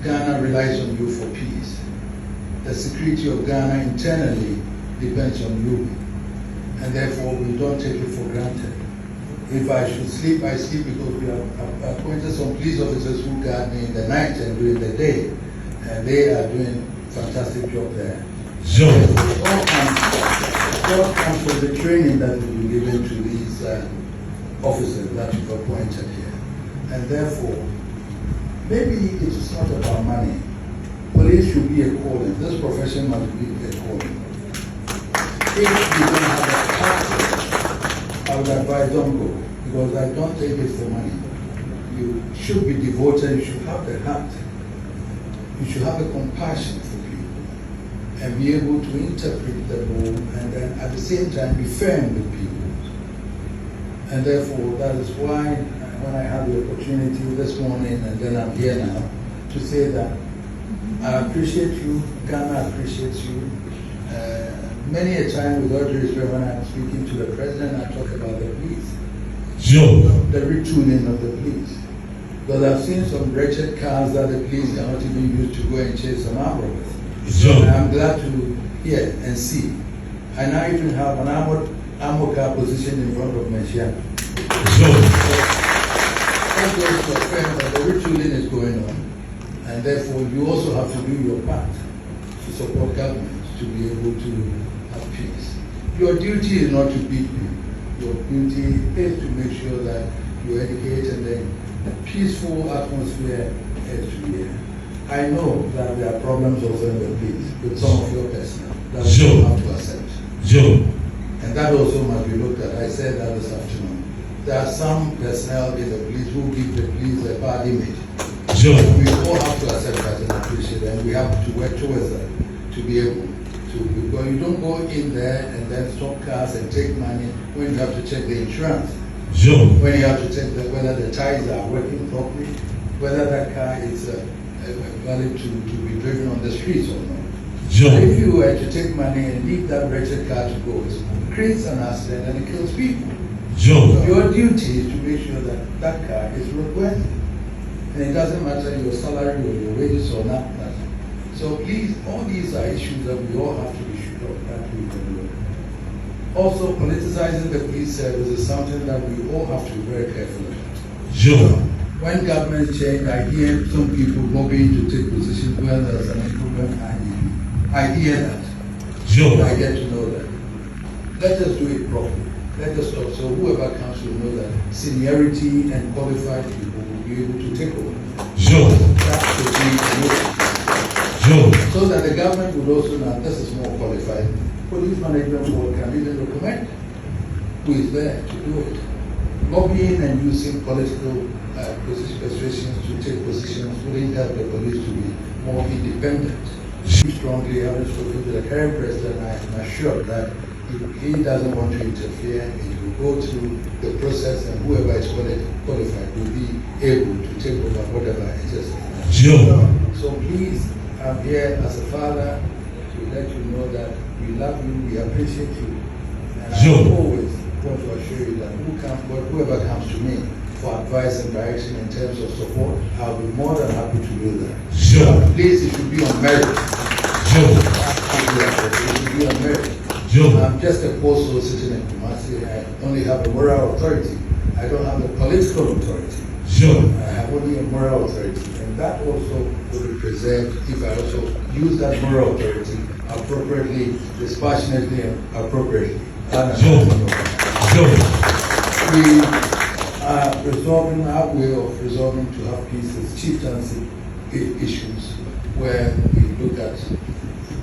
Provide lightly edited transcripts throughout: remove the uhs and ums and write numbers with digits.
Ghana relies on you for peace. The security of Ghana internally depends on you. And therefore, we don't take it for granted. If I should sleep, I sleep because we have appointed some police officers who guard me in the night and during the day. And they are doing a fantastic job there. Sure. It all comes from the training that will be given to these officers that you've appointed here. And therefore, maybe it is not about money. Police should be a calling. This profession must be a calling. If you don't have a heart, I would advise don't go, because I don't think it's for money. You should be devoted, you should have the heart. You should have a compassion for people and be able to interpret the role and then at the same time be firm with people. And therefore, that is why when I had the opportunity this morning and then I'm here now to say that I appreciate you, Ghana appreciates you. Many a time, with all due respect, when I'm speaking to the president, I talk about the police. Sure. The retooling of the police. Because I've seen some wretched cars that the police cannot even use to go and chase some armed robbers. Sure. And I'm glad to hear and see. I now even have an armored car positioned in front of Meshia. Sure. That goes to a friend that the retooling is going on. And therefore, you also have to do your part to support government to be able to have peace. Your duty is not to beat people. Your duty is to make sure that you educate and then a peaceful atmosphere is to be here. I know that there are problems also in the police with some of your personnel that Sure. we have to accept. Sure. And that also must be looked at. I said that this afternoon. There are some personnel in the police who give the police a bad image. Sure. We all have to accept that and appreciate it, and we have to work towards that to be able to. Because you don't go in there and then stop cars and take money when you have to check the insurance, Sure. when you have to check whether the tires are working properly, whether that car is valid to be driven on the streets or not. Sure. But if you were to take money and leave that wretched car to go, it creates an accident and it kills people. Sure. Your duty is to make sure that that car is roadworthy. And it doesn't matter your salary or your wages or not. So please, all these are issues that we all have to be sure of that we can do. Also, politicizing the police service is something that we all have to be very careful about. Sure. When governments change, I hear some people lobbying to take positions where there's an improvement. I hear that. Sure. I get to know that. Let us do it properly. Let us stop. So whoever comes will know that seniority and qualified people will be able to take over. Sure. That should be the Sure. so that the government would also know this is more qualified. Police management board can even recommend who is there to do it. Lobbying and using political persuasions to take positions wouldn't help the police to be more independent. Strongly, having spoken to the current president, I am assured that if he doesn't want to interfere, it will go through the process and whoever is qualified will be able to take over whatever it is. Sure. So please, I'm here as a father to let you know that we love you, we appreciate you. And Sure. I always want to assure you that whoever comes to me for advice and direction in terms of support, I'll be more than happy to do that. Sure. But please, it should be on merit. Sure. It should be on merit. Sure. I'm just a postal sitting in Kumasi. I only have a moral authority. I don't have a political authority. Sure. I have only a moral authority. And that also will be preserved if I also use that moral authority appropriately, dispassionately, and appropriately. Sure. Sure. We are resolving our way of resolving to have peace as chieftaincy issues where we look at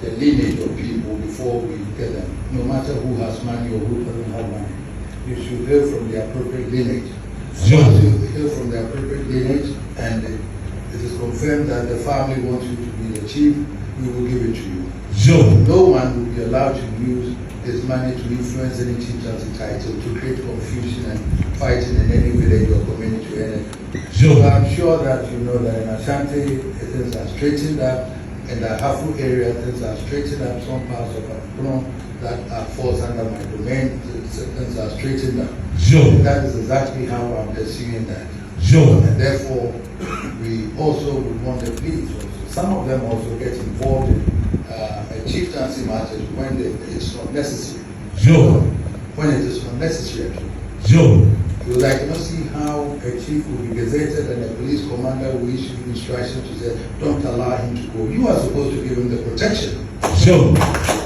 the lineage of people before we get them. No matter who has money or who doesn't have money, you should hail from the appropriate lineage. Sure. Once you hail from the appropriate lineage and it is confirmed that the family wants you to be the chief, we will give it to you. Sure. No one will be allowed to use his money to influence any chieftaincy title, to create confusion and fighting in any village or community or anything. Sure. So I'm sure that you know that in Ashanti, things are straightened up. In the Hafu area, things are straightened up. Some parts of Akron that falls under my domain, things are straightened up. Sure. That is exactly how I'm pursuing that. Sure. And therefore, we also would want the police also some of them also get involved in a chieftaincy matters when it's not necessary. Joe. When it is not necessary. Joe. Because I cannot see how a chief will be gazetted and a police commander will issue instructions to say, don't allow him to go. You are supposed to give him the protection. Joe.